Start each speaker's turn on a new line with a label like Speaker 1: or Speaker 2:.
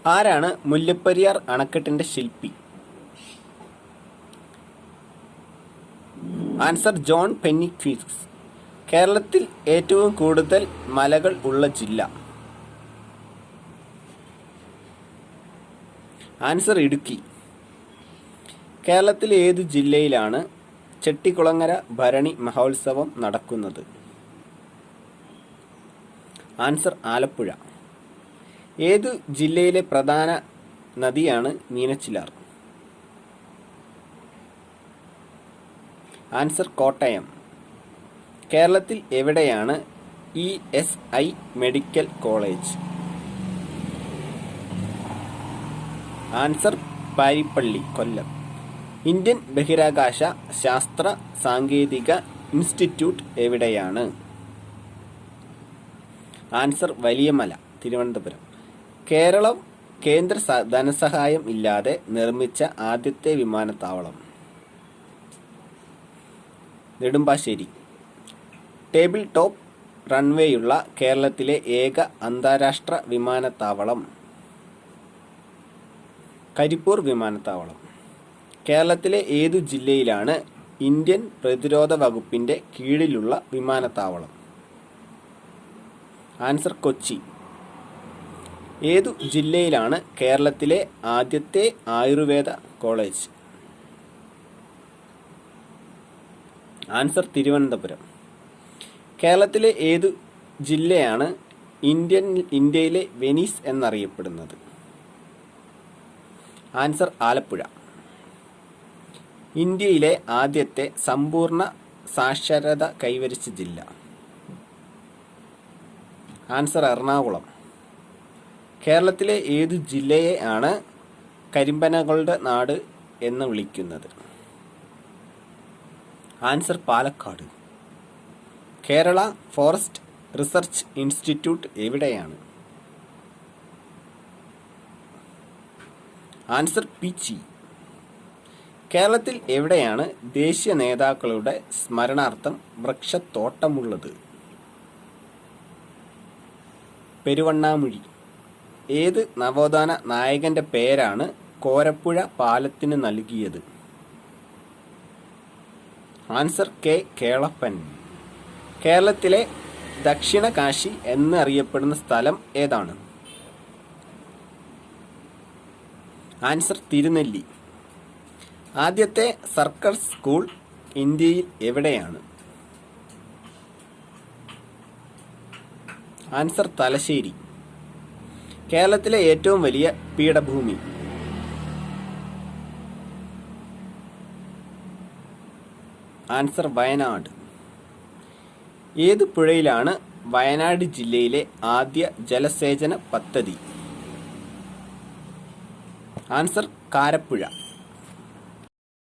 Speaker 1: ആരാണ് മുല്ലപ്പെരിയാർ അണക്കെട്ടിന്റെ ശില്പി? Answer John Pennycuick. കേരളത്തിൽ ഏറ്റവും കൂടുതൽ മലകൾ ഉള്ള ജില്ല? ആൻസർ ഇടുക്കി. കേരളത്തിലെ ഏതു ജില്ലയിലാണ് ചെട്ടികുളങ്ങര ഭരണി മഹോത്സവം നടക്കുന്നത്? ആൻസർ ആലപ്പുഴ. ഏതു ജില്ലയിലെ പ്രധാന നദിയാണ് മീനച്ചിലാർ? ആൻസർ കോട്ടയം. കേരളത്തിൽ എവിടെയാണ് ESI medical college? Answer Parippally, Kollam. Indian ബഹിരാകാശ ശാസ്ത്ര സാങ്കേതിക ഇൻസ്റ്റിറ്റ്യൂട്ട് എവിടെയാണ്? ആൻസർ വലിയമല, തിരുവനന്തപുരം. കേരളം കേന്ദ്ര ധനസഹായം ഇല്ലാതെ നിർമ്മിച്ച ആദ്യത്തെ വിമാനത്താവളം? നെടുമ്പാശ്ശേരി. ടേബിൾ ടോപ്പ് റൺവേയുള്ള കേരളത്തിലെ ഏക അന്താരാഷ്ട്ര വിമാനത്താവളം? കരിപ്പൂർ വിമാനത്താവളം. കേരളത്തിലെ ഏതു ജില്ലയിലാണ് ഇന്ത്യൻ പ്രതിരോധ വകുപ്പിന്റെ കീഴിലുള്ള വിമാനത്താവളം? ആൻസർ കൊച്ചി. ഏതു ജില്ലയിലാണ് കേരളത്തിലെ ആദ്യത്തെ ആയുർവേദ കോളേജ്? ആൻസർ തിരുവനന്തപുരം. കേരളത്തിലെ ഏതു ജില്ലയാണ് ഇന്ത്യയിലെ വെനീസ് എന്നറിയപ്പെടുന്നത്? ആൻസർ ആലപ്പുഴ. ഇന്ത്യയിലെ ആദ്യത്തെ സമ്പൂർണ്ണ സാക്ഷരത കൈവരിച്ച ജില്ല? ആൻസർ എറണാകുളം. കേരളത്തിലെ ഏതു ജില്ലയെ ആണ് കരിമ്പനകളുടെ നാട് എന്ന് വിളിക്കുന്നത്? Answer Palakkad. Kerala forest research institute എവിടെയാണ്? ആൻസർ പീച്ചി. കേരളത്തിൽ എവിടെയാണ് ദേശീയ നേതാക്കളുടെ സ്മരണാർത്ഥം വൃക്ഷത്തോട്ടമുള്ളത്? പെരുവണ്ണാമുഴി. ഏത് നവോത്ഥാന നായകന്റെ പേരാണ് കോരപ്പുഴ പാലത്തിന് നൽകിയത്? Answer K Kelappan. കേരളത്തിലെ ദക്ഷിണ കാശി എന്നറിയപ്പെടുന്ന സ്ഥലം ഏതാണ്? ആൻസർ തിരുനെല്ലി. ആദ്യത്തെ സർക്കാർ സ്കൂൾ ഇന്ത്യയിൽ എവിടെയാണ്? ആൻസർ തലശ്ശേരി. കേരളത്തിലെ ഏറ്റവും വലിയ പീഠഭൂമി? ആൻസർ വയനാട്. ഏത് പുഴയിലാണ് വയനാട് ജില്ലയിലെ ആദ്യ ജലസേചന പദ്ധതി? ആൻസർ കാരപ്പുഴ.